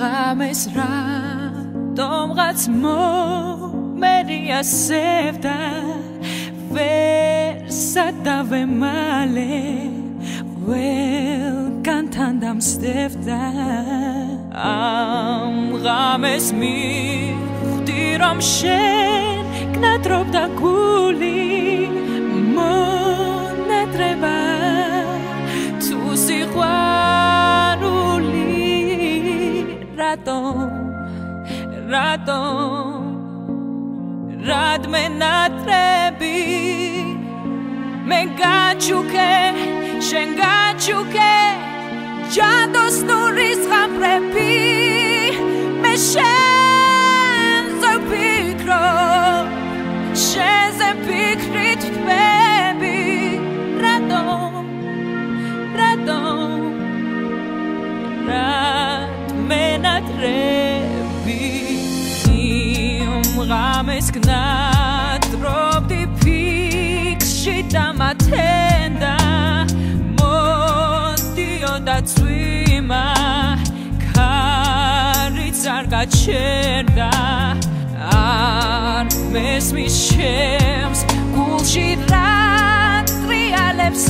ღამეს რატომღაც მომერია სევდა ვერ სადავემალე ყველგან თან დამსდევდა ამ ღამეს მივხვდი რომ შენ გნადრობდა გული მონადრება თუ სიყვარული რად მენატრები მე გაჩუქე შენ გაჩუქე ჯადოს ნურის ღამრები მე შენზე ვფიქრობ შენზე ფიქრით ვთმები რად მენატრები ღამეს გნადრობდი ფიქრში დამათენდა მოდიოდა წვიმა ქარიც არ გაჩერდა არ მესმის ჩემს გულში რა ტრიალებს